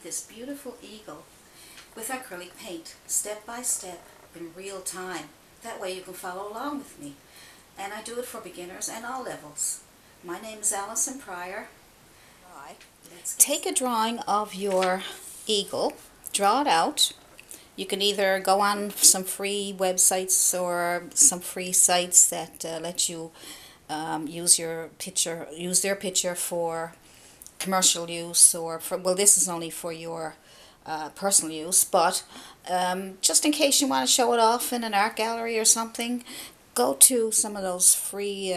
this beautiful eagle with acrylic paint, step by step, in real time. That way you can follow along with me. And I do it for beginners and all levels. My name is Allison Pryor. Take a drawing of your eagle, draw it out. You can either go on some free websites or some free sites that let you use their picture for commercial use, or for, well, this is only for your personal use, but just in case you want to show it off in an art gallery or something, go to some of those free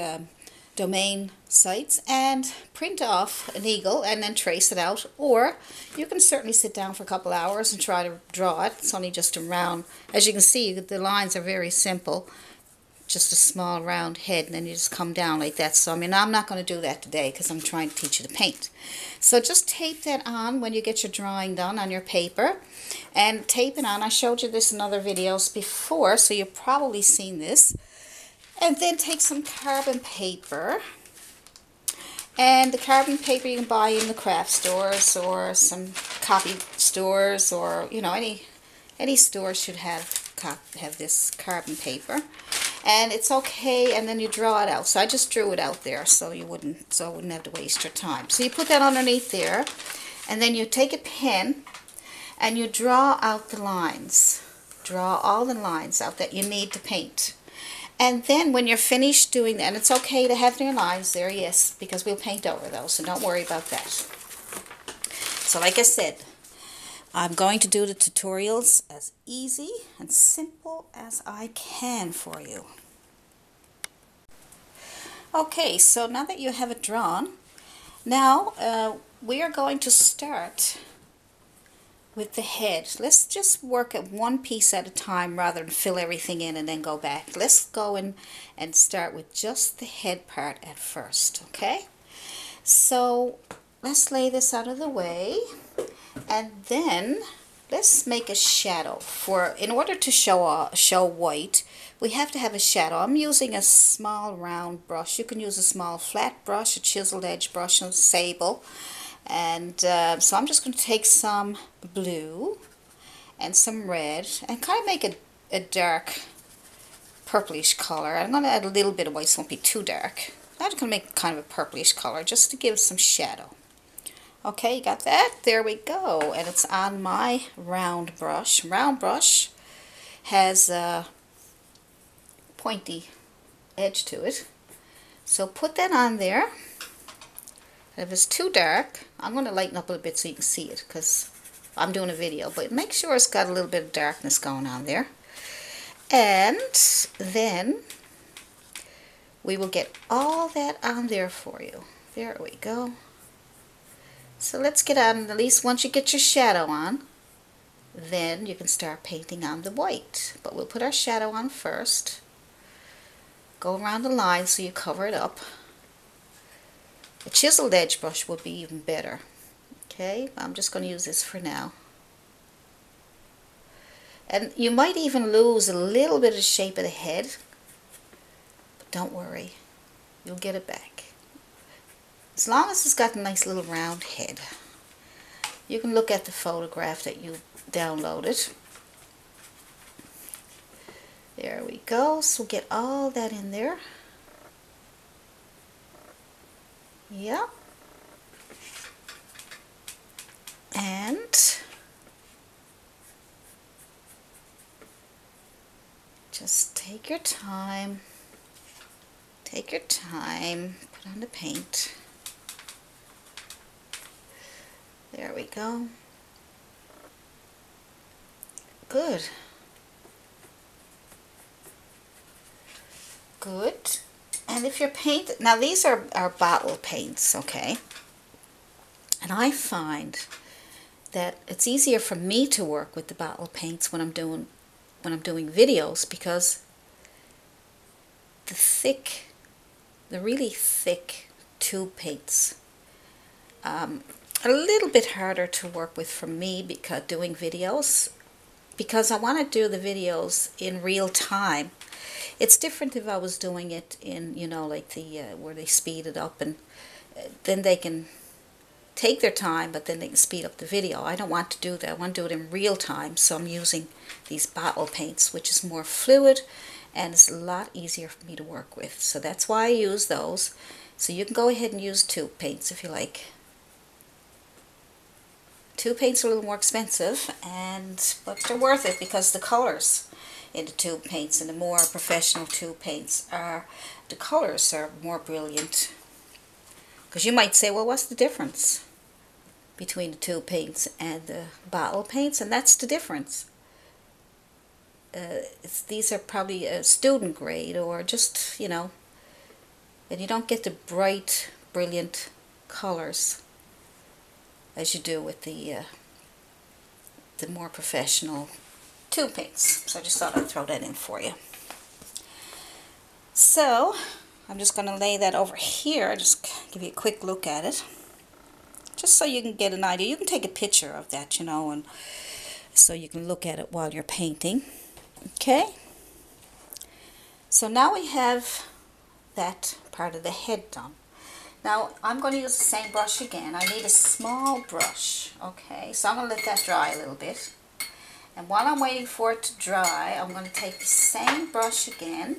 domain sites and print off an eagle and then trace it out. Or you can certainly sit down for a couple hours and try to draw it. It's only just a round. As you can see, the lines are very simple. Just a small round head, and then you just come down like that. So I mean, I'm not going to do that today because I'm trying to teach you to paint. So just tape that on when you get your drawing done on your paper, and tape it on. I showed you this in other videos before, so you've probably seen this. And then take some carbon paper, and the carbon paper you can buy in the craft stores or some copy stores, or you know, any store should have this carbon paper. And it's okay, and then you draw it out. So I just drew it out there so I wouldn't have to waste your time. So you put that underneath there, and then you take a pen and you draw out the lines. Draw all the lines out that you need to paint. And then when you're finished doing that, and it's okay to have your lines there, yes, because we'll paint over those, so don't worry about that. So like I said, I'm going to do the tutorials as easy and simple as I can for you. Okay, so now that you have it drawn, now we are going to start with the head. Let's just work at one piece at a time rather than fill everything in and then go back. Let's go in and start with just the head part at first, okay? So let's lay this out of the way. And then let's make a shadow. In order to show white, we have to have a shadow. I'm using a small round brush. You can use a small flat brush, a chiseled edge brush, and a sable. And so I'm just going to take some blue and some red and kind of make a dark purplish color. I'm going to add a little bit of white, so it won't be too dark. I'm just going to make kind of a purplish color just to give some shadow. Okay, you got that? There we go. And it's on my round brush. Round brush has a pointy edge to it. So put that on there. If it's too dark, I'm going to lighten up a little bit so you can see it, because I'm doing a video. But make sure it's got a little bit of darkness going on there. And then we will get all that on there for you. There we go. So let's get on, at least once you get your shadow on, then you can start painting on the white. But we'll put our shadow on first. Go around the line so you cover it up. A chiseled edge brush would be even better. Okay, I'm just going to use this for now. And you might even lose a little bit of the shape of the head, but don't worry, you'll get it back. As long as it's got a nice little round head. You can look at the photograph that you downloaded. There we go. So get all that in there. Yep. And just take your time. Take your time. Put on the paint. There we go. Good. Good. And if your paint, now these are bottle paints, okay? And I find that it's easier for me to work with the bottle paints when I'm doing videos, because the really thick tube paints are a little bit harder to work with for me because doing videos, because I want to do the videos in real time. It's different if I was doing it in, you know, like the where they speed it up, and then they can take their time, but then they can speed up the video. I don't want to do that. I want to do it in real time, so I'm using these bottle paints, which is more fluid and it's a lot easier for me to work with. So that's why I use those. So you can go ahead and use tube paints if you like. Tube paints are a little more expensive, but they're worth it because the colors in the tube paints and the more professional tube paints the colors are more brilliant. Because you might say, well, what's the difference between the tube paints and the bottle paints? And that's the difference. These are probably a student grade or just, and you don't get the bright, brilliant colors as you do with the more professional tube paints. So I just thought I'd throw that in for you. So I'm just going to lay that over here, just give you a quick look at it, just so you can get an idea. You can take a picture of that, and so you can look at it while you're painting. Okay, so now we have that part of the head done. Now I'm going to use the same brush again. I need a small brush. Okay, so I'm going to let that dry a little bit. And while I'm waiting for it to dry, I'm going to take the same brush again.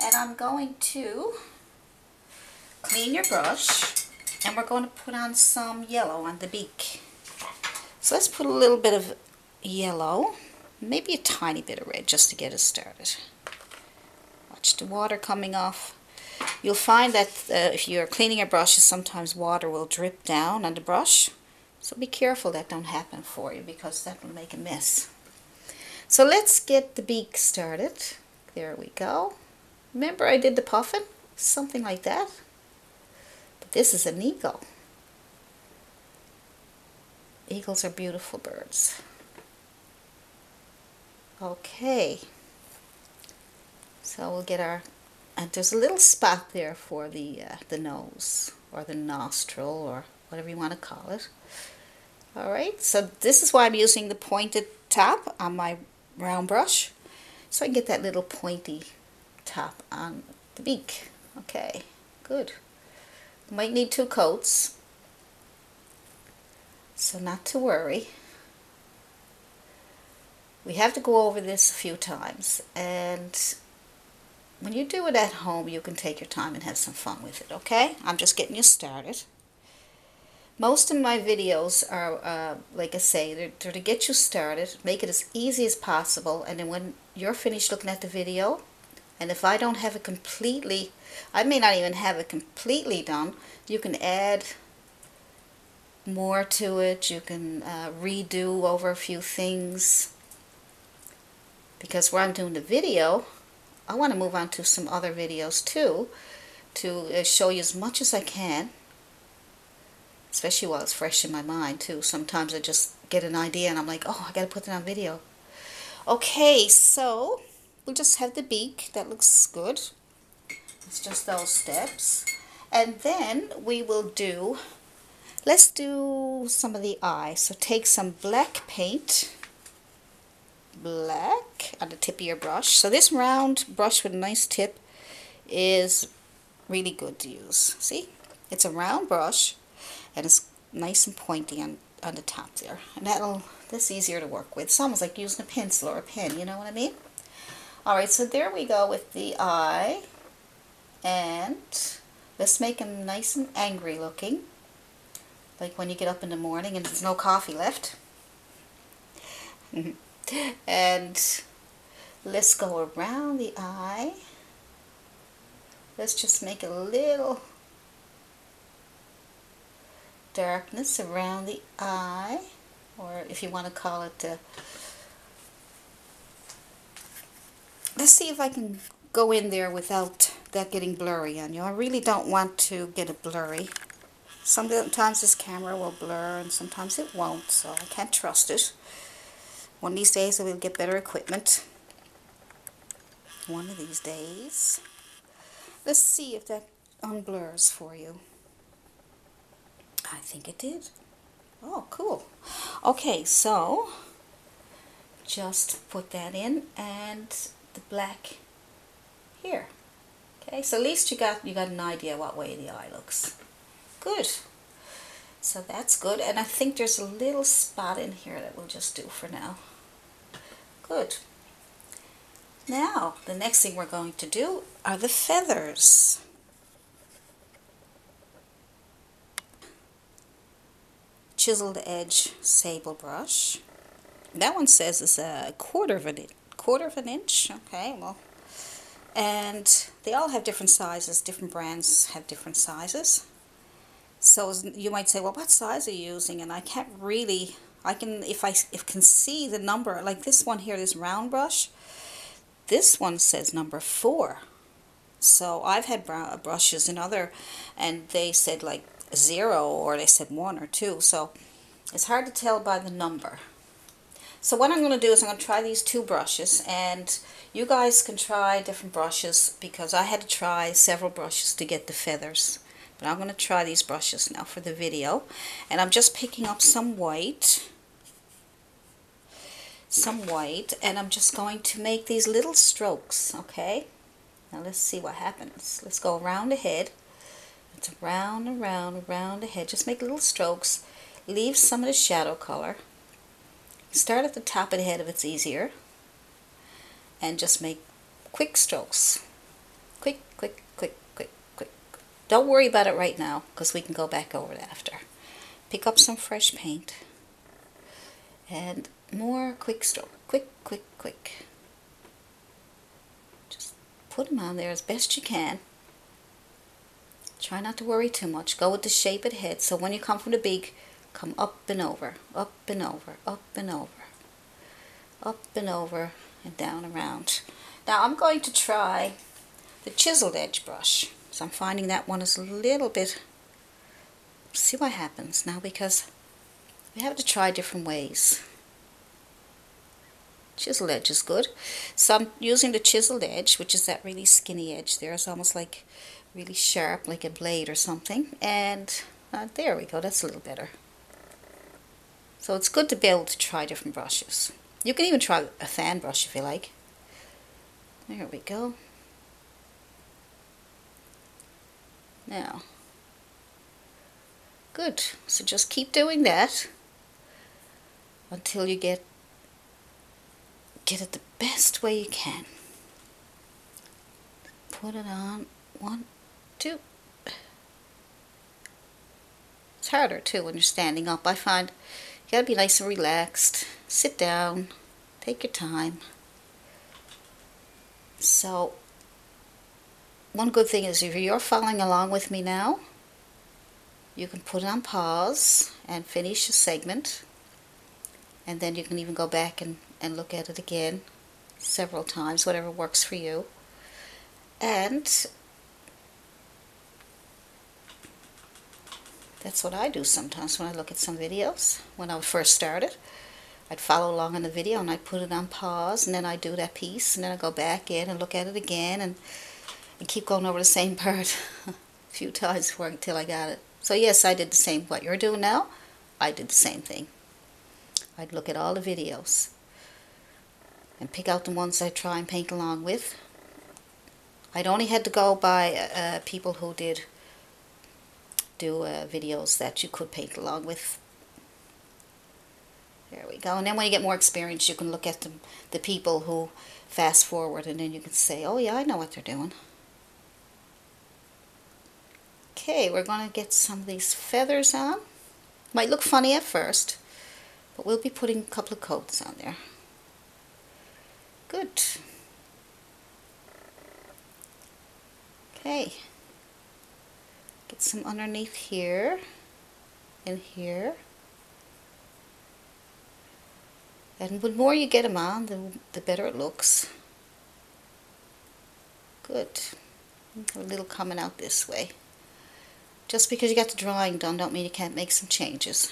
And I'm going to clean your brush, and we're going to put on some yellow on the beak. So let's put a little bit of yellow, maybe a tiny bit of red just to get us started. Watch the water coming off. You'll find that if you're cleaning your brushes, sometimes water will drip down on the brush. So be careful that don't happen for you, because that will make a mess. So let's get the beak started. There we go. Remember I did the puffin? Something like that. But this is an eagle. Eagles are beautiful birds. Okay. So we'll get our, and there's a little spot there for the nose, or the nostril, or whatever you want to call it. Alright, so this is why I'm using the pointed top on my round brush, so I can get that little pointy top on the beak. Okay, good. Might need 2 coats, so not to worry. We have to go over this a few times, and when you do it at home, you can take your time and have some fun with it, okay? I'm just getting you started. Most of my videos are, like I say, they're to get you started, make it as easy as possible, and then when you're finished looking at the video, and if I don't have it completely, I may not even have it completely done, you can add more to it, you can redo over a few things, because where I'm doing the video, I want to move on to some other videos too, to show you as much as I can, especially while it's fresh in my mind too. Sometimes I just get an idea and I'm like, oh, I gotta put it on video. Okay, so we'll just have the beak. That looks good. It's just those steps. And then we will do, let's do some of the eye. So take some black paint, black, on the tip of your brush. So this round brush with a nice tip is really good to use. See? It's a round brush, and it's nice and pointy on the top there. And that's easier to work with. It's almost like using a pencil or a pen, you know what I mean? Alright, so there we go with the eye. And let's make him nice and angry looking. Like when you get up in the morning and there's no coffee left. And let's go around the eye. Let's just make a little darkness around the eye, or if you want to call it let's see if I can go in there without that getting blurry on you. I really don't want to get it blurry. Sometimes this camera will blur and sometimes it won't, so I can't trust it. One of these days I will get better equipment. One of these days. Let's see if that unblurs for you. I think it did. Oh, cool. Okay, so just put that in, and the black here. Okay, so at least you got an idea what way the eye looks. Good. So that's good, and I think there's a little spot in here that we'll just do for now. Good. Now, the next thing we're going to do are the feathers. Chiseled edge sable brush. That one says it's a quarter of an inch. Okay, well, and they all have different sizes. Different brands have different sizes. So you might say, well, what size are you using? And I can't really, I can, if I can see the number, like this one here, this round brush, this one says number 4. So I've had brushes in other, and they said like 0, or they said 1 or 2. So it's hard to tell by the number. So what I'm going to do is I'm going to try these 2 brushes, and you guys can try different brushes because I had to try several brushes to get the feathers. But I'm going to try these brushes now for the video. And I'm just picking up some white, and I'm just going to make these little strokes, okay? Now let's see what happens. Let's go around the head. It's around, around, around the head. Just make little strokes. Leave some of the shadow color. Start at the top of the head if it's easier. And just make quick strokes. Quick, quick, quick, quick, quick. Don't worry about it right now, because we can go back over it after. Pick up some fresh paint. And more quick stroke. Quick, quick, quick. Just put them on there as best you can. Try not to worry too much. Go with the shape of the head. So when you come from the beak, come up and over, up and over, up and over, up and over, and down around. Now I'm going to try the chiseled edge brush. So I'm finding that one is a little bit, see what happens now, because we have to try different ways. Chiseled edge is good. So I'm using the chiseled edge, which is that really skinny edge there. It's almost like really sharp, like a blade or something. And there we go, that's a little better. So it's good to be able to try different brushes. You can even try a fan brush if you like. There we go. Now, good. So just keep doing that until you get it the best way you can. Put it on. 1, 2. It's harder too when you're standing up. I find you gotta be nice and relaxed. Sit down. Take your time. So, one good thing is if you're following along with me now, you can put it on pause and finish a segment. And then you can even go back and look at it again several times, whatever works for you. And that's what I do sometimes when I look at some videos. When I first started, I'd follow along in the video and I'd put it on pause, and then I'd do that piece, and then I'd go back in and look at it again and keep going over the same part a few times until I got it. So yes, I did the same. What you're doing now, I did the same thing. I'd look at all the videos and pick out the ones I try and paint along with. I'd only had to go by people who did do videos that you could paint along with. There we go. And then when you get more experience, you can look at the people who fast forward, and then you can say, oh yeah, I know what they're doing. Okay, we're going to get some of these feathers on. Might look funny at first, but we'll be putting a couple of coats on there. Good. Okay. Get some underneath here and here. And the more you get them on, the better it looks. Good. A little coming out this way. Just because you got the drawing done don't mean you can't make some changes.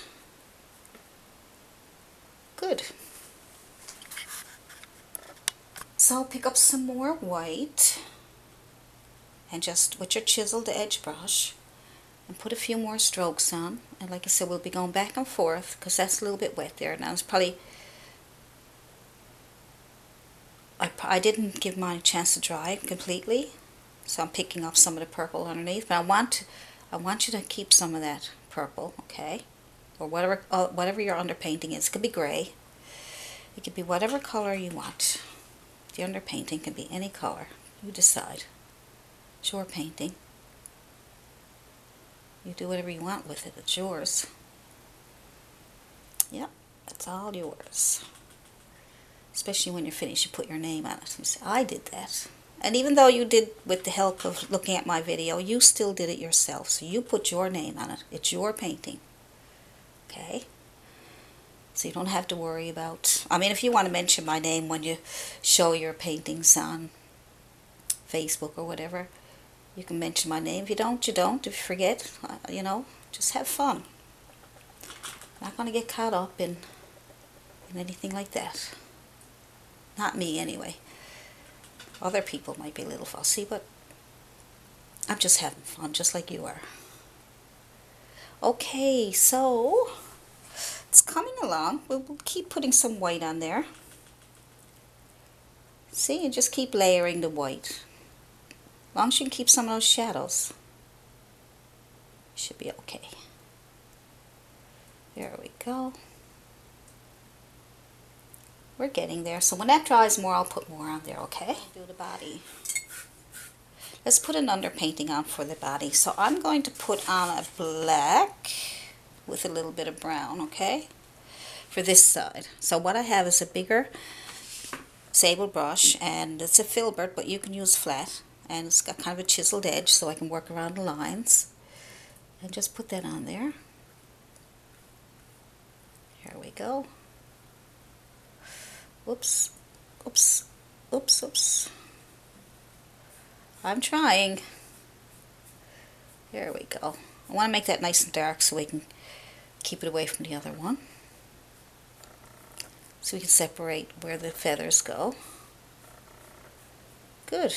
Good. So pick up some more white and just with your chiseled edge brush and put a few more strokes on. And like I said, we'll be going back and forth because that's a little bit wet there. Now it's probably, I didn't give mine a chance to dry completely, so I'm picking up some of the purple underneath. But I want you to keep some of that purple, okay? Or whatever your underpainting is. It could be gray. It could be whatever color you want. The underpainting can be any color. You decide. It's your painting. You do whatever you want with it. It's yours. Yep, that's all yours. Especially when you're finished, you put your name on it. You say, I did that. And even though you did with the help of looking at my video, you still did it yourself. So you put your name on it. It's your painting. Okay? So you don't have to worry about... I mean, if you want to mention my name when you show your paintings on Facebook or whatever, you can mention my name. If you don't, you don't. If you forget, you know, just have fun. I'm not going to get caught up in anything like that. Not me, anyway. Other people might be a little fussy, but I'm just having fun, just like you are. Okay, so it's coming along. We'll keep putting some white on there. See, you just keep layering the white. As long as you can keep some of those shadows, you should be okay. There we go. We're getting there. So when that dries more, I'll put more on there, okay? I'll do the body. Let's put an underpainting on for the body. So I'm going to put on a black with a little bit of brown, okay? For this side. So what I have is a bigger sable brush, and it's a filbert, but you can use flat. And it's got kind of a chiseled edge, so I can work around the lines. And just put that on there. Here we go. Oops, oops, oops, oops. I'm trying. There we go. I want to make that nice and dark so we can keep it away from the other one. So we can separate where the feathers go. Good.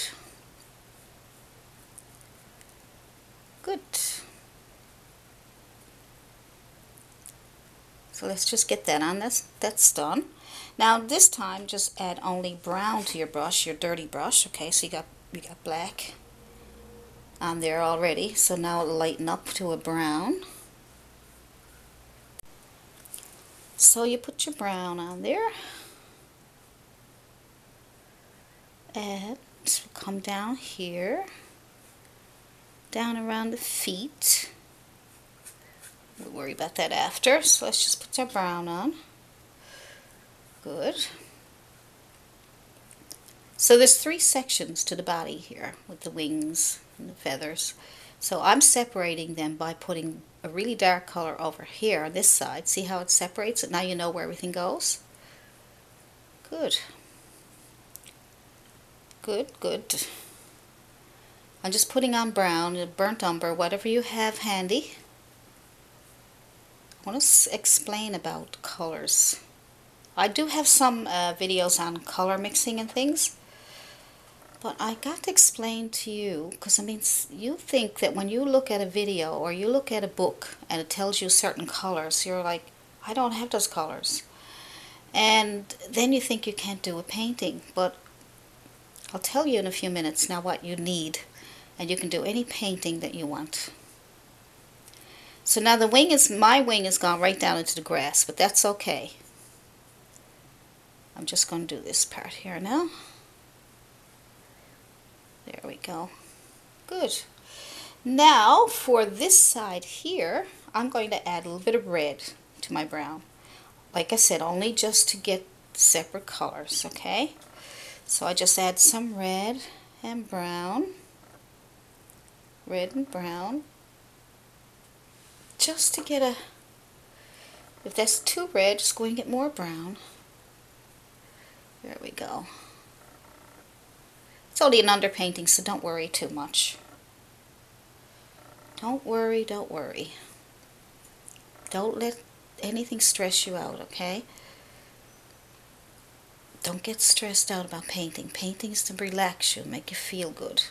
Good. So let's just get that on. That's done. Now this time just add only brown to your brush, your dirty brush. Okay, so you got black on there already. So now it'll lighten up to a brown. So you put your brown on there. And come down here. Down around the feet. We'll worry about that after. So let's just put our brown on. Good. So there's 3 sections to the body here with the wings and the feathers. So I'm separating them by putting a really dark color over here on this side. See how it separates it? Now you know where everything goes. Good. Good, good. I'm just putting on brown, burnt umber, whatever you have handy. I want to explain about colors. I do have some videos on color mixing and things, but I got to explain to you, because I mean, you think that when you look at a video or you look at a book and it tells you certain colors, you're like, I don't have those colors. And then you think you can't do a painting, but I'll tell you in a few minutes now what you need, and you can do any painting that you want. So now my wing is gone right down into the grass, but that's okay. I'm just going to do this part here now. There we go. Good. Now for this side here, I'm going to add a little bit of red to my brown. Like I said, only just to get separate colors, okay? So I just add some red and brown. Red and brown. Just to get a... If that's too red, just go and get more brown. There we go. It's only an underpainting, so don't worry too much. Don't worry, don't worry. Don't let anything stress you out, okay? Don't get stressed out about painting. Painting is to relax you, make you feel good.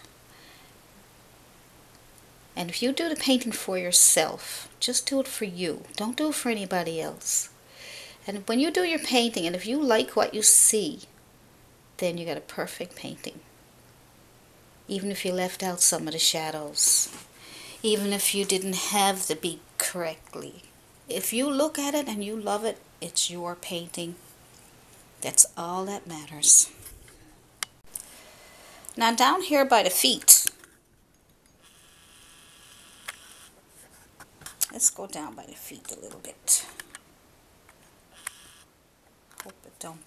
And if you do the painting for yourself, just do it for you. Don't do it for anybody else. And when you do your painting, and if you like what you see, then you got a perfect painting. Even if you left out some of the shadows. Even if you didn't have the beak correctly. If you look at it and you love it, it's your painting. That's all that matters. Now down here by the feet, let's go down by the feet a little bit. Hope it don't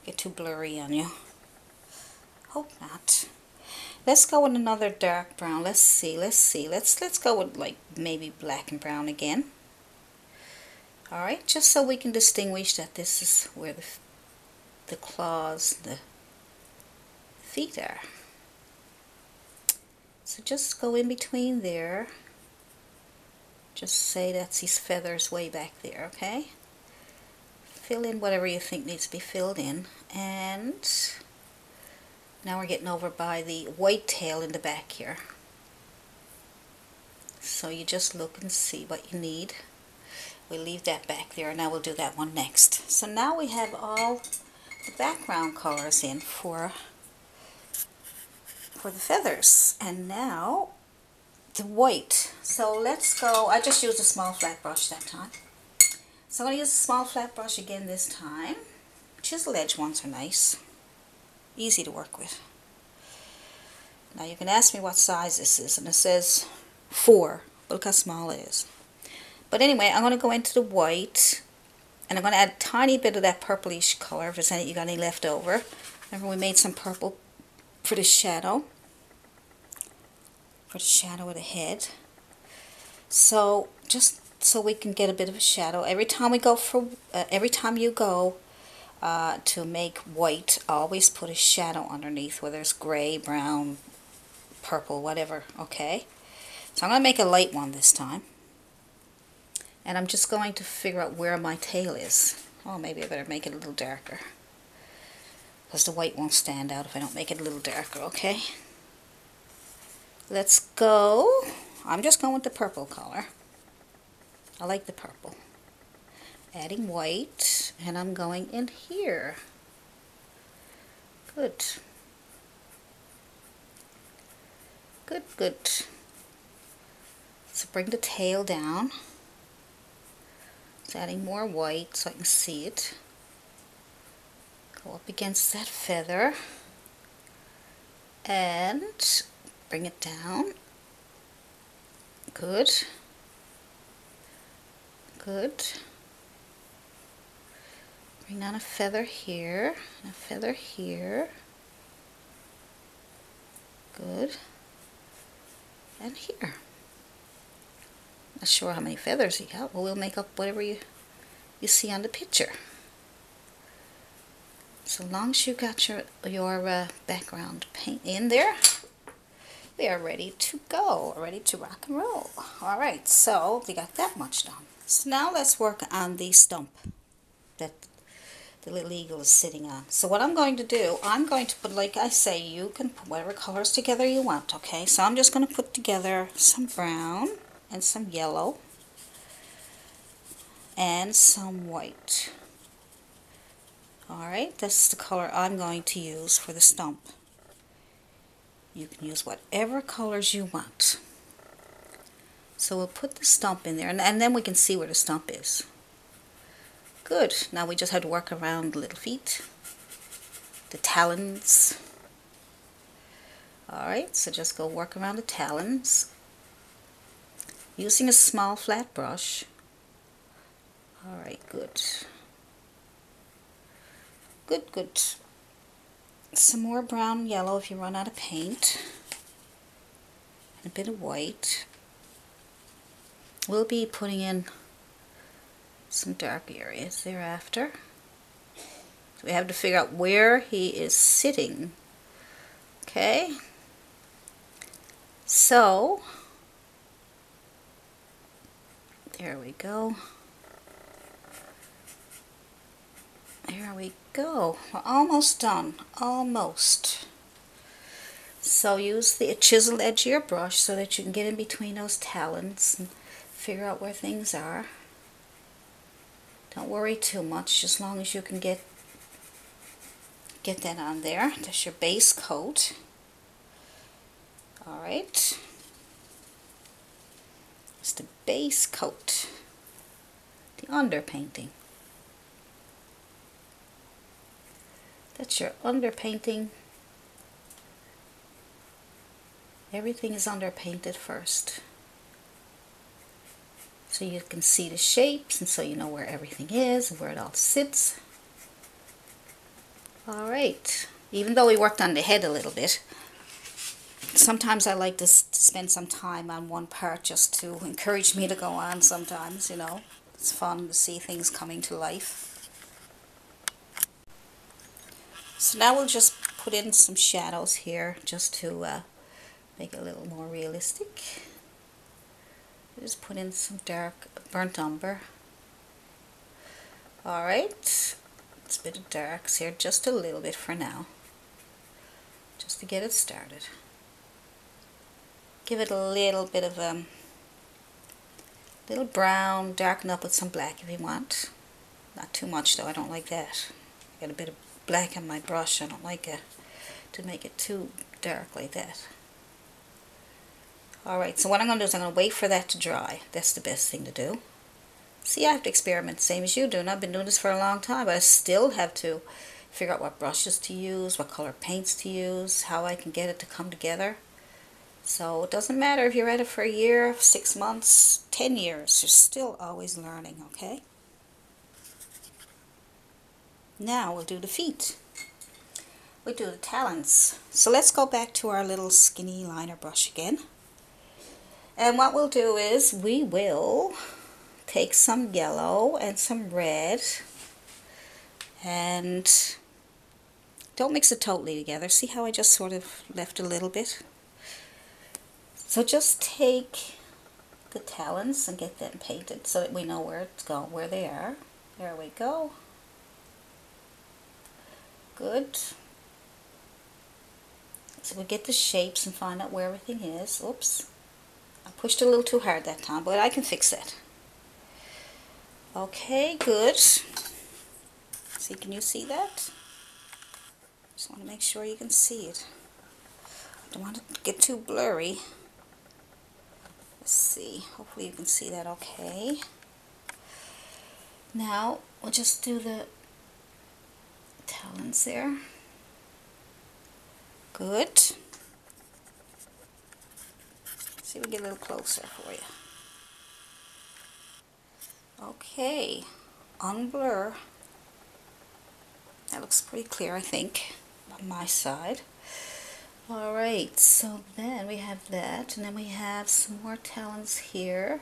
get too blurry on you. Hope not. Let's go with another dark brown. Let's see. Let's go with like maybe black and brown again. Alright, just so we can distinguish that this is where the claws, the feet are. So just go in between there. Just say that's these feathers way back there, okay? Fill in whatever you think needs to be filled in. And now we're getting over by the white tail in the back here. So you just look and see what you need. We'll leave that back there. Now we'll do that one next. So now we have all the background colors in for the feathers. And now the white. So let's go. I just used a small flat brush that time. So I'm going to use a small flat brush again this time. Chisel edge ones are nice. Easy to work with. Now you can ask me what size this is, and it says 4. Look how small it is. But anyway, I'm going to go into the white, and I'm going to add a tiny bit of that purplish color if there's any you got any left over. Remember we made some purple for the shadow. For the shadow of the head. So just so we can get a bit of a shadow. Every time you go to make white, always put a shadow underneath, whether it's gray, brown, purple, whatever, okay? So I'm going to make a light one this time. And I'm just going to figure out where my tail is. Oh, maybe I better make it a little darker. Because the white won't stand out if I don't make it a little darker, okay? Let's go. I'm just going with the purple color. I like the purple. Adding white, and I'm going in here. Good. Good, good. So bring the tail down. Just adding more white so I can see it. Go up against that feather. And bring it down. Good. Good. Bring down a feather here, and a feather here. Good. And here. Not sure how many feathers you got. Well, we'll make up whatever you see on the picture. So long as you got your background paint in there, we are ready to go, ready to rock and roll. All right, so we got that much done. So now let's work on the stump that the little eagle is sitting on. So what I'm going to do, I'm going to put, like I say, you can put whatever colors together you want, okay? So I'm just going to put together some brown and some yellow and some white. Alright, that's the color I'm going to use for the stump. You can use whatever colors you want. So we'll put the stump in there, and then we can see where the stump is. Good. Now we just have to work around the little feet, the talons. Alright, so just go work around the talons using a small flat brush. Alright, good. Good, good. Some more brown and yellow if you run out of paint. And a bit of white. We'll be putting in some dark areas thereafter. So we have to figure out where he is sitting. Okay? So, there we go. There we go. We're almost done. Almost. So use the chiseled edge of your brush so that you can get in between those talons and figure out where things are. Don't worry too much, as long as you can get that on there. That's your base coat. Alright. It's the base coat, the underpainting. That's your underpainting. Everything is underpainted first, so you can see the shapes and so you know where everything is and where it all sits. Alright, even though we worked on the head a little bit, sometimes I like to spend some time on one part just to encourage me to go on sometimes, you know. It's fun to see things coming to life. So now we'll just put in some shadows here just to make it a little more realistic. Just put in some dark burnt umber. Alright, it's a bit of darks here, just a little bit for now, just to get it started. Give it a little bit of little brown, darken up with some black if you want. Not too much though, I don't like that. I got a bit of black on my brush, I don't like it to make it too dark like that. Alright, so what I'm going to do is I'm going to wait for that to dry. That's the best thing to do. See, I have to experiment the same as you do, and I've been doing this for a long time, but I still have to figure out what brushes to use, what color paints to use, how I can get it to come together. So it doesn't matter if you're at it for a year, 6 months, 10 years, you're still always learning, okay? Now we'll do the feet. We'll do the talons. So let's go back to our little skinny liner brush again. And what we'll do is we will take some yellow and some red, and don't mix it totally together. See how I just sort of left a little bit? So just take the talons and get them painted so that we know where it's going, where they are. There we go. Good. So we get the shapes and find out where everything is. Oops. I pushed a little too hard that time, but I can fix that. Okay, good. See, can you see that? Just want to make sure you can see it. I don't want it to get too blurry. Let's see. Hopefully you can see that okay. Now, we'll just do the talons there. Good. See if we get a little closer for you. Okay, unblur. That looks pretty clear, I think, on my side. Alright, so then we have that, and then we have some more talons here.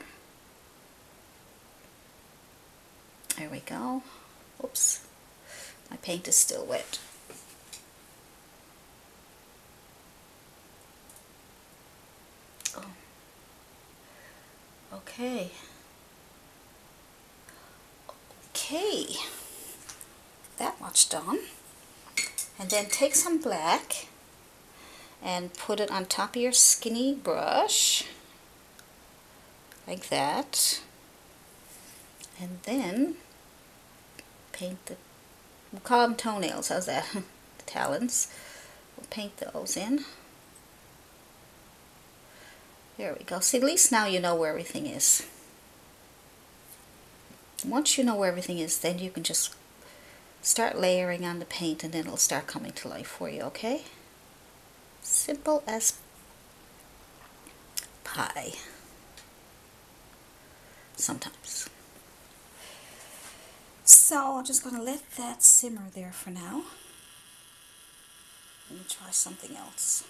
There we go. Oops, my paint is still wet. Oh. Okay. Okay, that much done. And then take some black and put it on top of your skinny brush, like that. And then paint the, we'll call them toenails, how's that? The talons. We'll paint those in. There we go. See, at least now you know where everything is. Once you know where everything is, then you can just start layering on the paint and then it'll start coming to life for you, okay? Simple as pie. Sometimes. So I'm just going to let that simmer there for now. Let me try something else.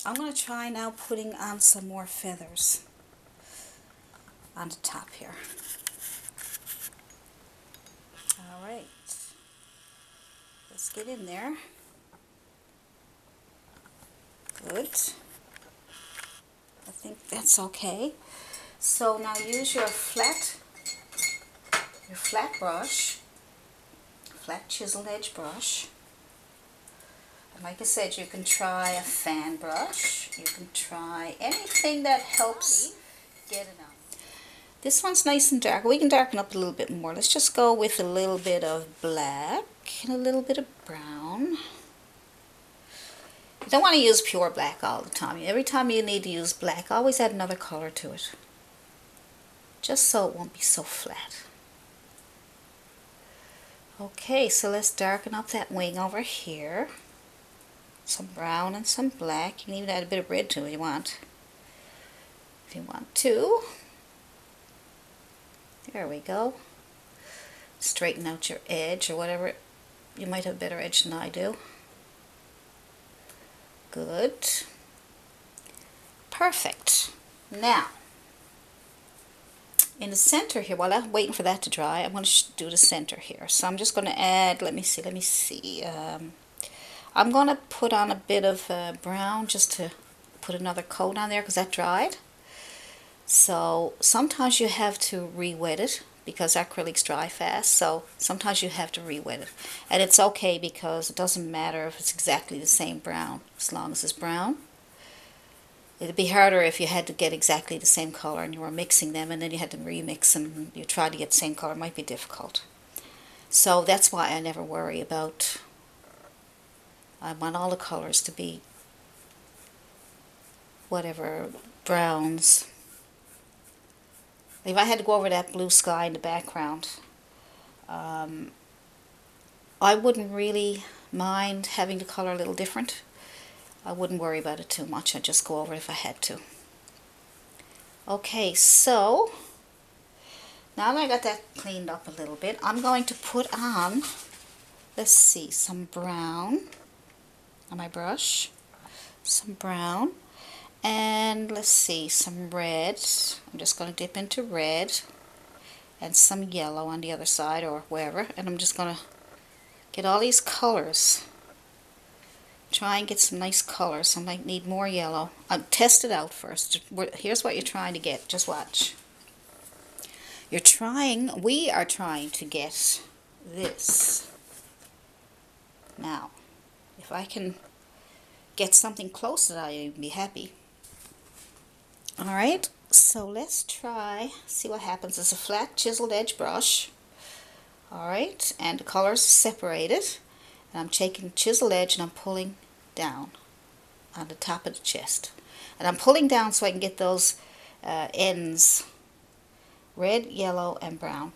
I'm going to try now putting on some more feathers on the top here. Alright, let's get in there. Good. I think that's okay. So now use your flat brush, flat chisel edge brush. And like I said, you can try a fan brush. You can try anything that helps get it on. This one's nice and dark. We can darken up a little bit more. Let's just go with a little bit of black and a little bit of brown. You don't want to use pure black all the time. Every time you need to use black, always add another color to it. Just so it won't be so flat. Okay, so let's darken up that wing over here. Some brown and some black. You can even add a bit of red to it if you want. If you want to. There we go. Straighten out your edge or whatever. You might have a better edge than I do. Good. Perfect. Now, in the center here, while I'm waiting for that to dry, I'm going to do the center here. So I'm just going to add, let me see. I'm going to put on a bit of brown just to put another coat on there because that dried. So sometimes you have to re-wet it because acrylics dry fast. So sometimes you have to re-wet it. And it's okay because it doesn't matter if it's exactly the same brown as long as it's brown. It'd be harder if you had to get exactly the same color and you were mixing them and then you had to remix them and you tried to get the same color. It might be difficult. So that's why I never worry about, I want all the colors to be whatever browns. If I had to go over that blue sky in the background, I wouldn't really mind having the color a little different. I wouldn't worry about it too much. I'd just go over it if I had to. Okay, so now that I got that cleaned up a little bit, I'm going to put on, let's see, some brown on my brush. Some brown. And let's see, some red. I'm just going to dip into red. And some yellow on the other side or wherever. And I'm just going to get all these colors. Try and get some nice colors. I might need more yellow. Test it out first. Here's what you're trying to get. Just watch. We are trying to get this. Now, if I can get something close to that, I'd be happy. Alright, so let's try, see what happens. It's a flat chiseled edge brush. Alright, and the colors are separated. And I'm taking chiseled edge and I'm pulling down on the top of the chest. And I'm pulling down so I can get those ends, red, yellow, and brown.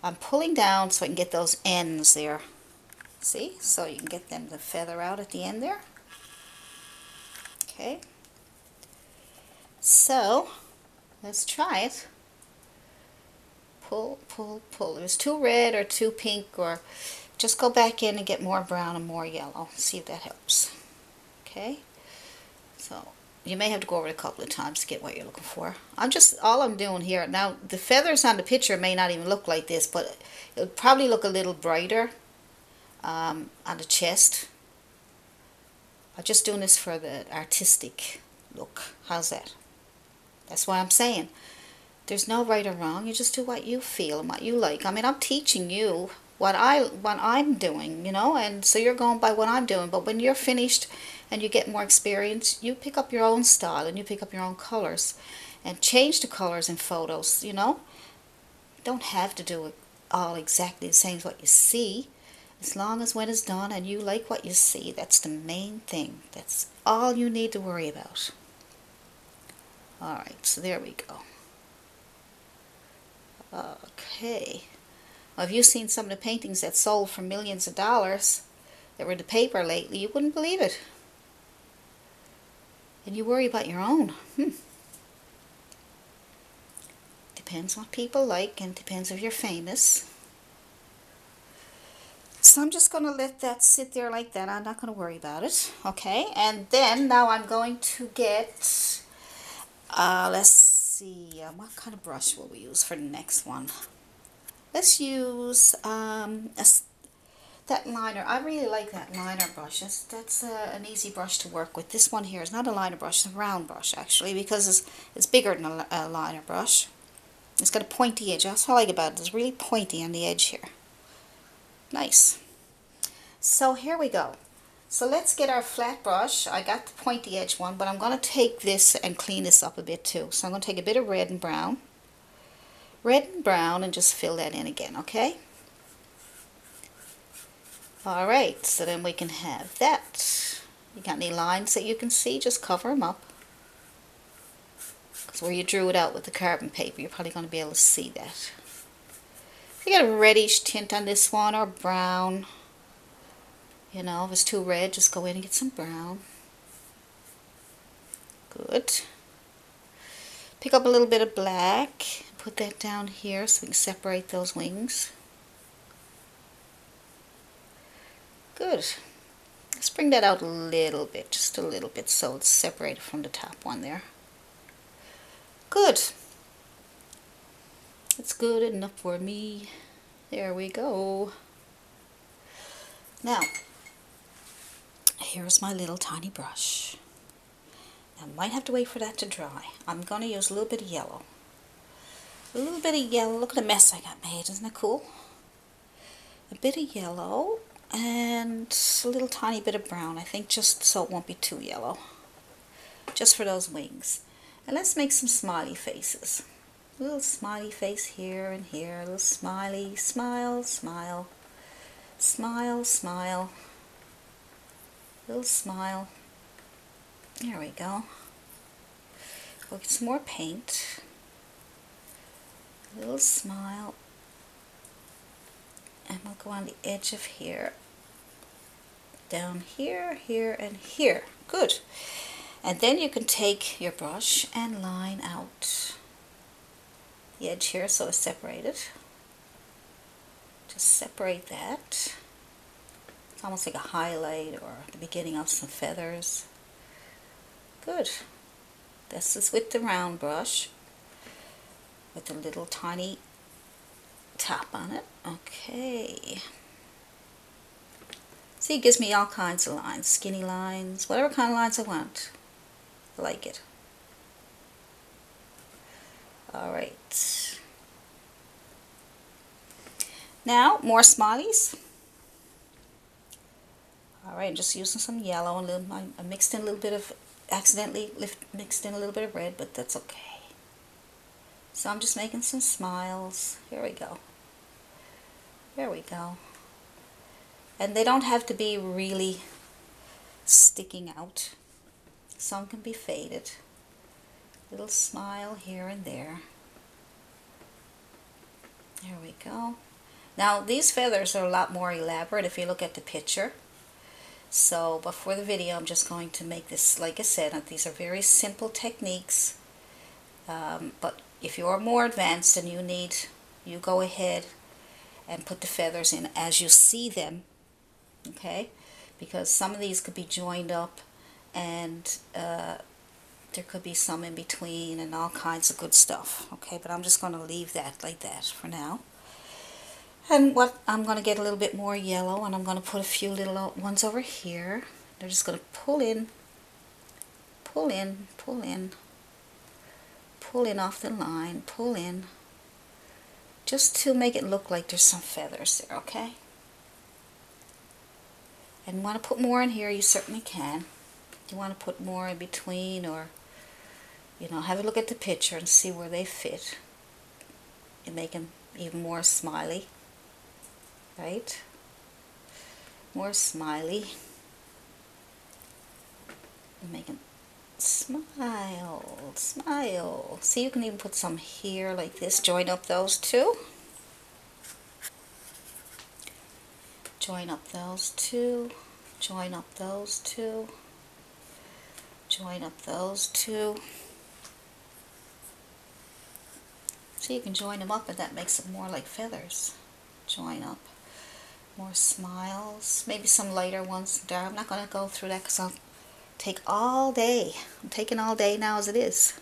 I'm pulling down so I can get those ends there. See? So you can get them to feather out at the end there. Okay. So, let's try it. Pull, pull, pull. If it's too red or too pink, or just go back in and get more brown and more yellow. See if that helps. Okay? So, you may have to go over it a couple of times to get what you're looking for. All I'm doing here, now the feathers on the picture may not even look like this, but it'll probably look a little brighter on the chest. I'm just doing this for the artistic look. How's that? That's what I'm saying. There's no right or wrong. You just do what you feel and what you like. I mean, I'm teaching you what I'm doing, you know, and so you're going by what I'm doing. But when you're finished and you get more experience, you pick up your own style and you pick up your own colors and change the colors in photos, you know. You don't have to do it all exactly the same as what you see. As long as when it's done and you like what you see, that's the main thing. That's all you need to worry about. Alright, so there we go. Okay. Well, if you've seen some of the paintings that sold for millions of dollars that were in the paper lately, you wouldn't believe it. And you worry about your own. Depends what people like and depends if you're famous. So I'm just going to let that sit there like that. I'm not going to worry about it. Okay, and then now I'm going to get, let's see, what kind of brush will we use for the next one? Let's use that liner. I really like that liner brush. That's an easy brush to work with. This one here is not a liner brush, it's a round brush actually, because it's bigger than a liner brush. It's got a pointy edge. That's what I like about it. It's really pointy on the edge here. Nice. So here we go. So let's get our flat brush. I got the pointy edge one, but I'm going to take this and clean this up a bit too. So I'm going to take a bit of red and brown. Red and brown, and just fill that in again, okay? Alright, so then we can have that. You got any lines that you can see, just cover them up. Because where you drew it out with the carbon paper, you're probably going to be able to see that. If you got a reddish tint on this one, or brown, you know, if it's too red, just go in and get some brown. Good. Pick up a little bit of black, put that down here so we can separate those wings. Good. Let's bring that out a little bit, just a little bit, so it's separated from the top one there. Good. It's good enough for me. There we go. Now, here's my little tiny brush. I might have to wait for that to dry. I'm going to use a little bit of yellow. A little bit of yellow. Look at the mess I got made. Isn't that cool? A bit of yellow and a little tiny bit of brown. I think just so it won't be too yellow. Just for those wings. And let's make some smiley faces. A little smiley face here and here. A little smiley. Smile, smile. Smile, smile. Little smile. There we go. We'll get some more paint. A little smile. And we'll go on the edge of here. Down here, here, and here. Good. And then you can take your brush and line out the edge here so it's separated. Just separate that. It's almost like a highlight or the beginning of some feathers. Good. This is with the round brush with a little tiny top on it. Okay. See, it gives me all kinds of lines. Skinny lines, whatever kind of lines I want. I like it. Alright. Now, more smileys. Alright, just using some yellow and I mixed in a little bit of, accidentally mixed in a little bit of red, but that's okay. So I'm just making some smiles. Here we go. There we go. And they don't have to be really sticking out. Some can be faded. Little smile here and there. There we go. Now these feathers are a lot more elaborate if you look at the picture. So, but for the video I'm just going to make this, like I said, these are very simple techniques. But if you're more advanced and you go ahead and put the feathers in as you see them. Okay? Because some of these could be joined up and there could be some in between and all kinds of good stuff. Okay, but I'm just going to leave that like that for now. And what I'm going to get a little bit more yellow and I'm going to put a few little ones over here. They're just going to pull in, pull in, pull in, pull in off the line, pull in, just to make it look like there's some feathers there, okay? And want to put more in here, you certainly can. If you want to put more in between, or you know, have a look at the picture and see where they fit and make them even more smiley, right? More smiley. And make them smile, smile. See, you can even put some here like this. Join up those two. Join up those two. Join up those two. Join up those two. So you can join them up and that makes it more like feathers. Join up. More smiles. Maybe some lighter ones there. I'm not going to go through that because I'll take all day. I'm taking all day now as it is.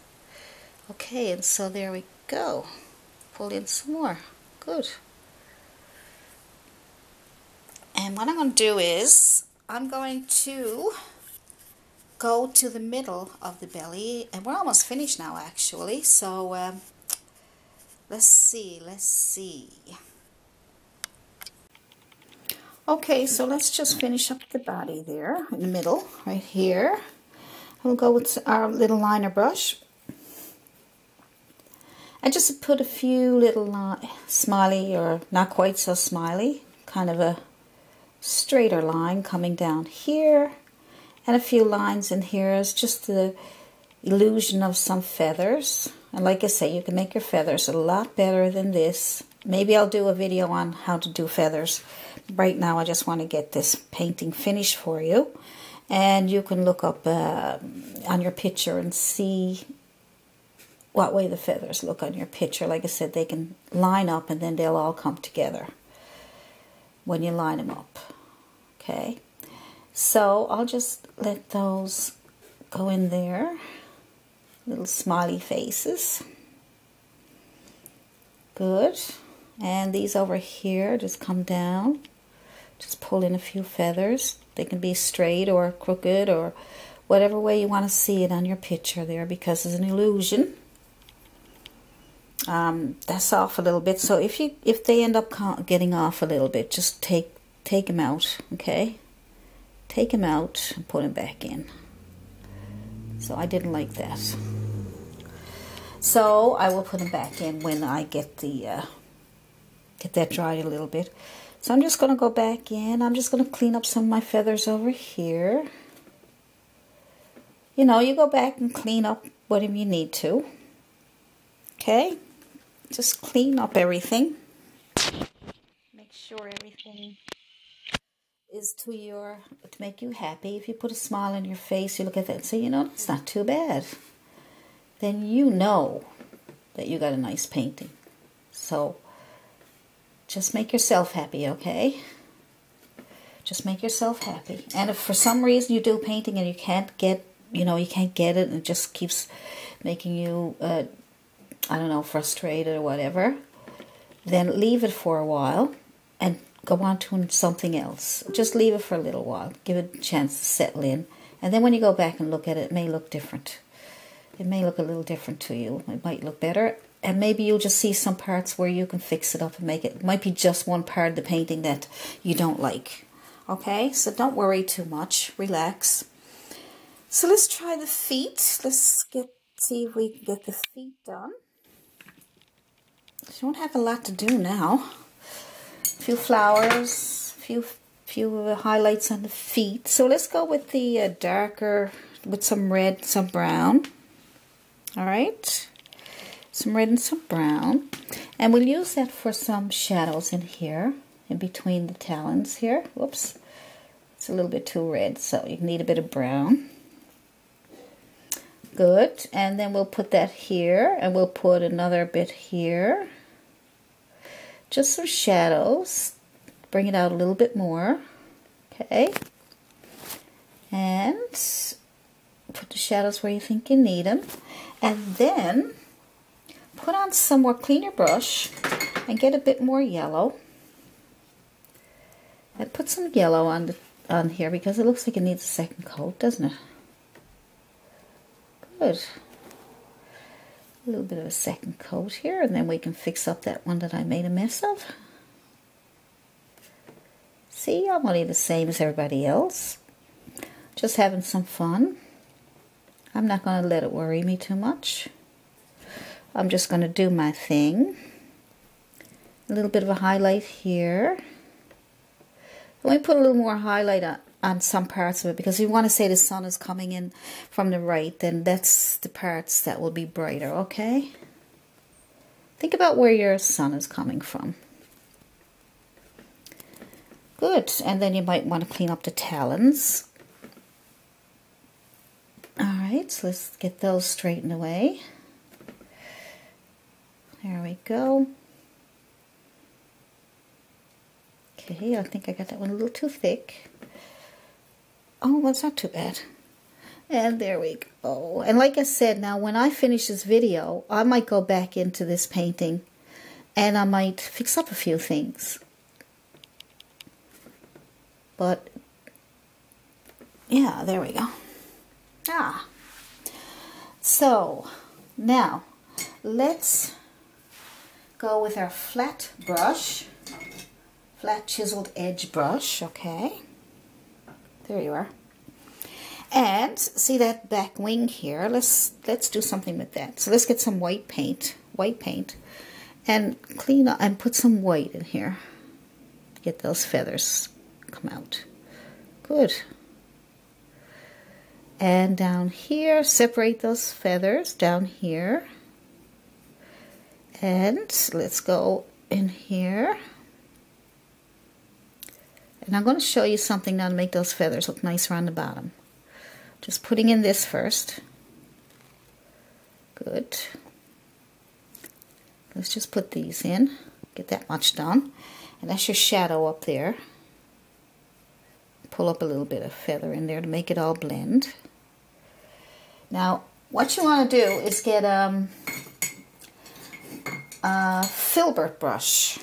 Okay, and so there we go. Pull in some more. Good. And what I'm going to do is I'm going to go to the middle of the belly, and we're almost finished now actually, so let's see. Okay, so let's just finish up the body there in the middle right here. We'll go with our little liner brush and just put a few little smiley, or not quite so smiley, kind of a straighter line coming down here And a few lines in here is just the illusion of some feathers. And like I say, you can make your feathers a lot better than this. Maybe I'll do a video on how to do feathers. Right now I just want to get this painting finished for you. And you can look up on your picture and see what way the feathers look on your picture. Like I said, they can line up and then they'll all come together when you line them up. Okay, so I'll just let those go in there. Little smiley faces. Good. And these over here just come down. Just pull in a few feathers. They can be straight or crooked or whatever way you want to see it on your picture there, because it's an illusion. That's off a little bit. So if they end up getting off a little bit, just take them out. Okay, take them out and put them back in. So I didn't like that. So I will put them back in when I get that dried a little bit. So I'm just going to go back in. I'm just going to clean up some of my feathers over here. You know, you go back and clean up whatever you need to. Okay? Just clean up everything. Make sure everything is to make you happy. If you put a smile on your face, you look at that and say, you know, it's not too bad. Then you know that you got a nice painting. So just make yourself happy, okay? Just make yourself happy. And if for some reason you do painting and you can't get, you can't get it and it just keeps making you, I don't know, frustrated or whatever, then leave it for a while and go on to something else. Just leave it for a little while. Give it a chance to settle in. And then when you go back and look at it, it may look different. It may look a little different to you. It might look better. And maybe you'll just see some parts where you can fix it up and make it. It might be just one part of the painting that you don't like. Okay, so don't worry too much. Relax. So let's try the feet. Let's see if we can get the feet done. You don't have a lot to do now. A few flowers, a few highlights on the feet. So let's go with the darker, with some red, some brown. All right. Some red and some brown, and we'll use that for some shadows in here, in between the talons here. Whoops, it's a little bit too red, so you need a bit of brown. Good, and then we'll put that here, and we'll put another bit here. Just some shadows, bring it out a little bit more, okay? And put the shadows where you think you need them, and then put on some more, clean your brush and get a bit more yellow. And put some yellow on here because it looks like it needs a second coat, doesn't it? Good. A little bit of a second coat here, and then we can fix up that one that I made a mess of. See, I'm only the same as everybody else. Just having some fun. I'm not going to let it worry me too much. I'm just going to do my thing. A little bit of a highlight here. Let me put a little more highlight on some parts of it, because if you want to say the sun is coming in from the right, then that's the parts that will be brighter, okay? Think about where your sun is coming from. Good, and then you might want to clean up the talons. Alright, so let's get those straightened away. There we go. Okay, I think I got that one a little too thick. Oh, well, it's not too bad. And there we go. And like I said, now when I finish this video, I might go back into this painting and I might fix up a few things. But, yeah, there we go. So, now, let's go with our flat brush, flat chiseled edge brush, okay? There you are. And see that back wing here? Let's do something with that. So let's get some white paint, and clean up and put some white in here to get those feathers come out. Good. And down here, separate those feathers down here. And let's go in here. And I'm going to show you something now to make those feathers look nice around the bottom. Just putting in this first. Good. Let's just put these in. Get that much done. And that's your shadow up there. Pull up a little bit of feather in there to make it all blend. Now, what you want to do is get a filbert brush.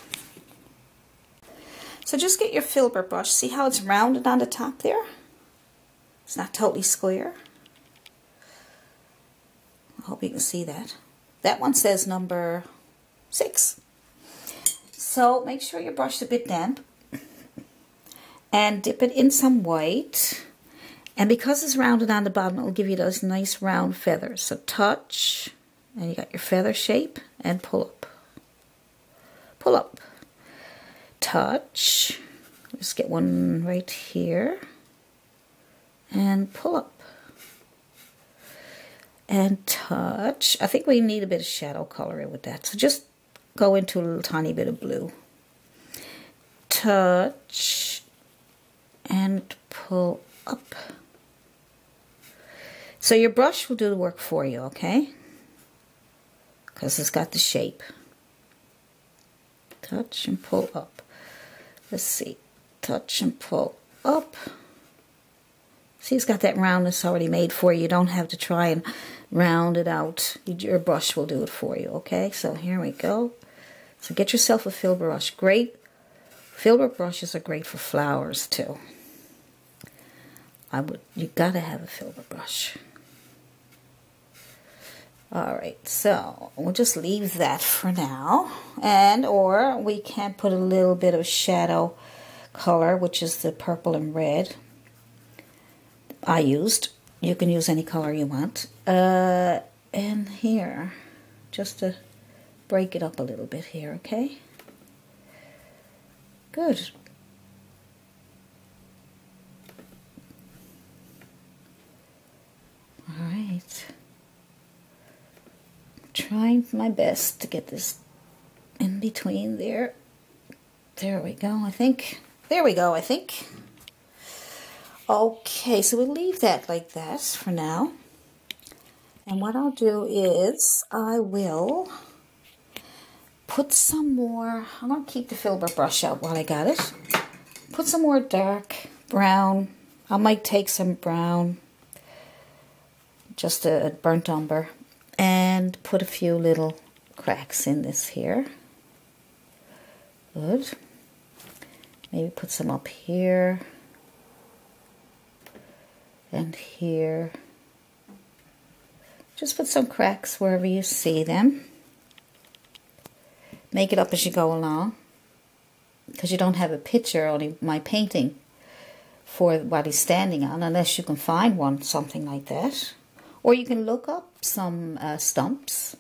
So just get your filbert brush. See how it's rounded on the top there? It's not totally square. I hope you can see that. That one says number 6. So make sure your brush is a bit damp. And dip it in some white. And because it's rounded on the bottom, it will give you those nice round feathers. So touch, and you got your feather shape, and pull up. Pull up. Touch. Just get one right here. And pull up. And touch. I think we need a bit of shadow color with that. So just go into a little tiny bit of blue. Touch. And pull up. So your brush will do the work for you, okay? Because it's got the shape. Touch and pull up. Let's see. Touch and pull up. See, it's got that roundness already made for you. You don't have to try and round it out. Your brush will do it for you, okay? So here we go. So get yourself a filbert brush. Great. Filbert brushes are great for flowers too. You gotta have a filbert brush. Alright, so we'll just leave that for now. Or we can put a little bit of shadow color, which is the purple and red I used. You can use any color you want. And here, just to break it up a little bit here, okay? Good. Alright. Trying my best to get this in between there. There we go, I think. There we go, I think. Okay, so we'll leave that like that for now. And what I'll do is I will put some more, I'm going to keep the filbert brush out while I got it. Put some more dark brown. I might take some brown, just a burnt umber, and put a few little cracks in this here. Good. Maybe put some up here and here. Just put some cracks wherever you see them. Make it up as you go along, because you don't have a picture on my painting for what he's standing on, unless you can find one, something like that. Or you can look up some stumps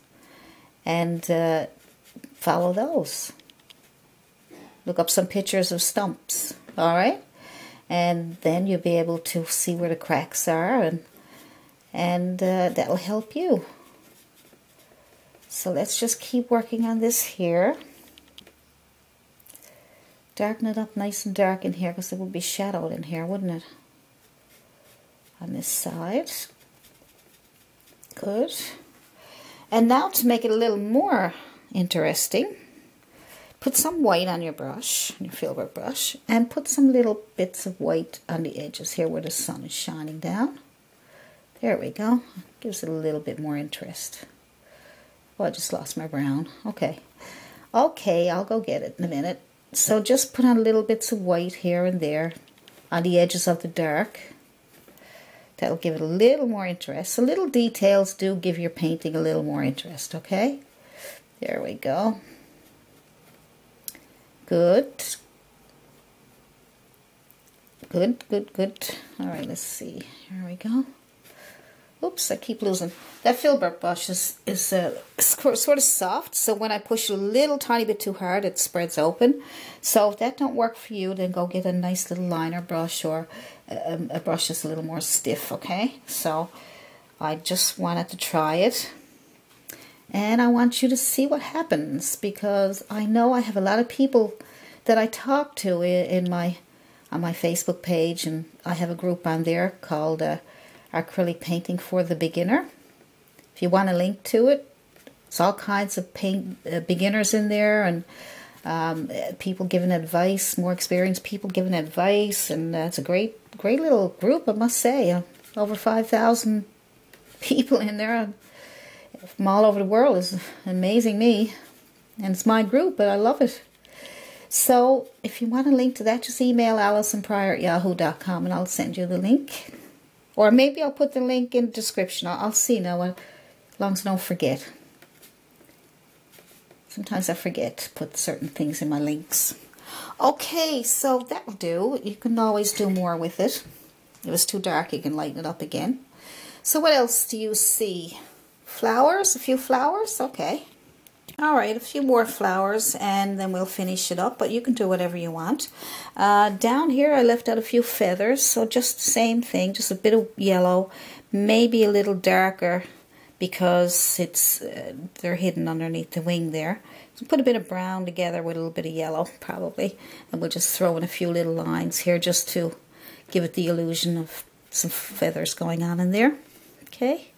and follow those. Look up some pictures of stumps, alright? And then you'll be able to see where the cracks are, and that'll help you. So let's just keep working on this here. Darken it up nice and dark in here, because it would be shadowed in here, wouldn't it? On this side. Good. And now to make it a little more interesting, put some white on your brush, your filbert brush, and put some little bits of white on the edges here where the sun is shining down. There we go. Gives it a little bit more interest. Oh, I just lost my brown. Okay. Okay, I'll go get it in a minute. So just put on little bits of white here and there on the edges of the dark. That'll give it a little more interest. So little details do give your painting a little more interest, okay? There we go. Good. Good, good, good. All right, let's see. Here we go. Oops, I keep losing. That filbert brush is sort of soft, so when I push a little tiny bit too hard, it spreads open. So if that don't work for you, then go get a nice little liner brush or a brush that's a little more stiff, okay? So I just wanted to try it. And I want you to see what happens, because I know I have a lot of people that I talk to on my Facebook page, and I have a group on there called Acrylic Painting for the Beginner. If you want a link to it, it's all kinds of beginners in there, and people giving advice, more experienced people giving advice, and it's a great little group, I must say. Over 5,000 people in there from all over the world is amazing me, and it's my group, but I love it. So if you want a link to that, just email AllisonPryor@yahoo.com and I'll send you the link, or maybe I'll put the link in the description. I'll see now, as long as I don't forget. Sometimes I forget to put certain things in my links. Okay, so that'll do. You can always do more with it. If it was too dark, you can lighten it up again. So what else do you see? Flowers? A few flowers? Okay. Alright, a few more flowers and then we'll finish it up, but you can do whatever you want. Down here I left out a few feathers, so just the same thing, just a bit of yellow, maybe a little darker, because it's they're hidden underneath the wing there. So put a bit of brown together with a little bit of yellow, probably, and we'll just throw in a few little lines here just to give it the illusion of some feathers going on in there. Okay,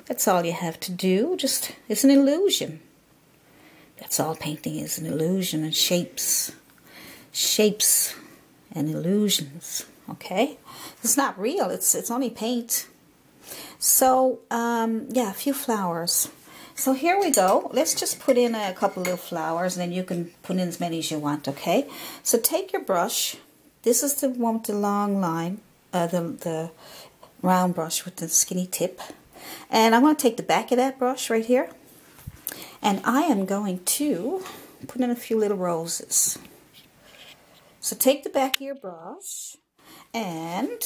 that's all you have to do. Just, it's an illusion. That's all painting is, an illusion, and shapes and illusions. Okay, it's not real. It's only paint. So, yeah, a few flowers. So here we go. Let's just put in a couple little flowers, and then you can put in as many as you want, okay? So take your brush. This is the one with the long line, the round brush with the skinny tip. And I'm going to take the back of that brush right here, and I am going to put in a few little roses. So take the back of your brush and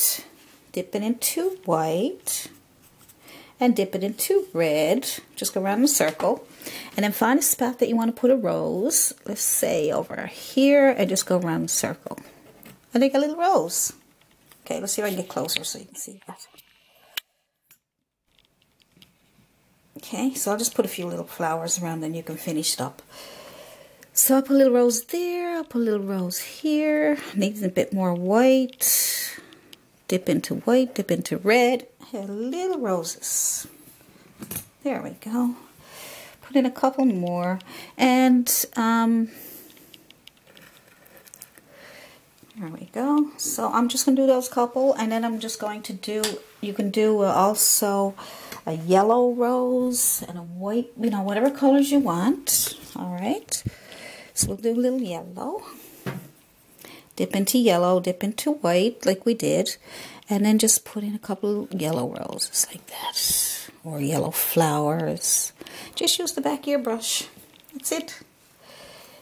dip it into white, and dip it into red. Just go around in a circle, and then find a spot that you want to put a rose. Let's say over here, and just go around in a circle. And make a little rose. Okay, let's see if I can get closer so you can see that. Okay, so I'll just put a few little flowers around, and you can finish it up. So I'll put a little rose there, I'll put a little rose here. Needs a bit more white. Dip into white, dip into red. Little roses. There we go. Put in a couple more, and there we go. So I'm just going to do those couple, and then I'm just going to do, you can do also a yellow rose and a white, you know, whatever colors you want. Alright, so we'll do a little yellow. Dip into yellow, dip into white like we did, and then just put in a couple of yellow roses like that, or yellow flowers. Just use the back of your brush. That's it.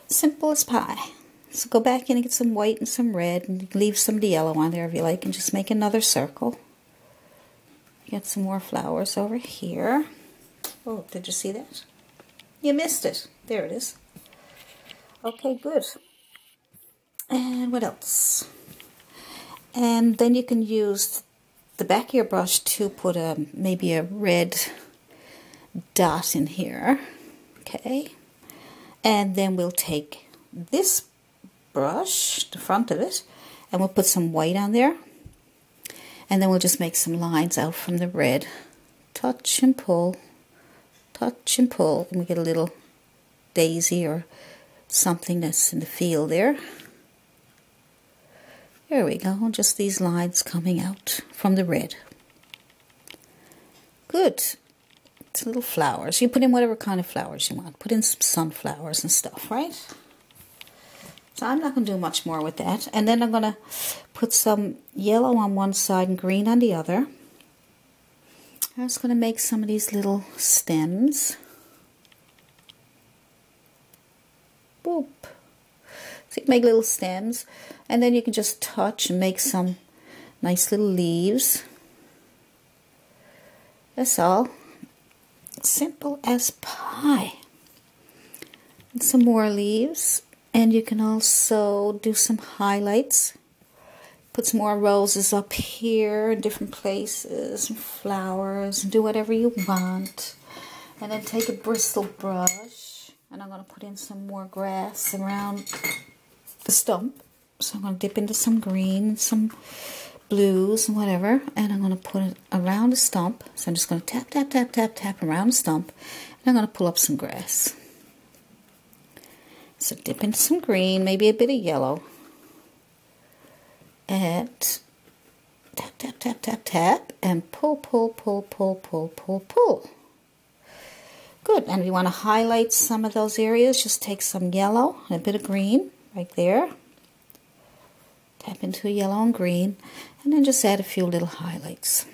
Simple as pie. So go back in and get some white and some red, and leave some of the yellow on there if you like, and just make another circle. Get some more flowers over here. Oh, did you see that? You missed it. There it is. Okay, good. And what else? And then you can use the back of your brush to put maybe a red dot in here. Okay. And then we'll take this brush, the front of it, and we'll put some white on there. And then we'll just make some lines out from the red. Touch and pull, and we get a little daisy or something that's in the field there. There we go, just these lines coming out from the red. Good. It's little flowers. You put in whatever kind of flowers you want. Put in some sunflowers and stuff, right? So I'm not going to do much more with that. And then I'm going to put some yellow on one side and green on the other. I'm just going to make some of these little stems. Boop. So you can make little stems, and then you can just touch and make some nice little leaves. That's all. Simple as pie. And some more leaves. And you can also do some highlights. Put some more roses up here in different places, and flowers, and do whatever you want. And then take a bristle brush, and I'm going to put in some more grass around the stump. So I'm going to dip into some green, some blues, and whatever, and I'm going to put it around the stump. So I'm just going to tap, tap, tap, tap, tap around the stump, and I'm going to pull up some grass. So dip into some green, maybe a bit of yellow, and tap, tap, tap, tap, tap, and pull, pull, pull, pull, pull, pull, pull. Good. And if you want to highlight some of those areas, just take some yellow and a bit of green right there. Tap into yellow and green, and then just add a few little highlights.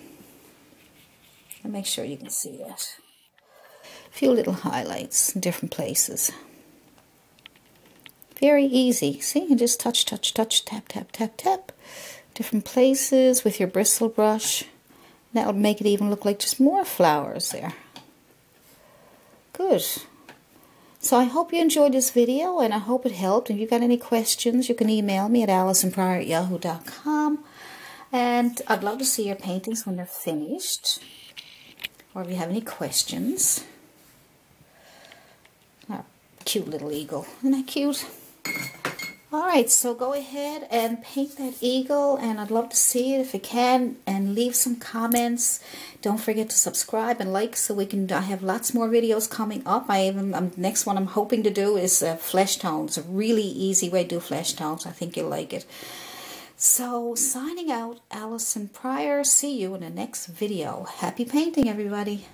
And make sure you can see that. A few little highlights in different places. Very easy. See, and just touch, touch, touch, tap, tap, tap, tap. Different places with your bristle brush. That would make it even look like just more flowers there. Good. So I hope you enjoyed this video, and I hope it helped. If you've got any questions, you can email me at AllisonPryor@yahoo.com. And I'd love to see your paintings when they're finished. Or if you have any questions. Oh, cute little eagle. Isn't that cute? Alright, so go ahead and paint that eagle, and I'd love to see it if you can, and leave some comments. Don't forget to subscribe and like so we can. I have lots more videos coming up. Next one I'm hoping to do is flesh tones. A really easy way to do flesh tones. I think you'll like it. So, signing out, Allison Pryor. See you in the next video. Happy painting, everybody.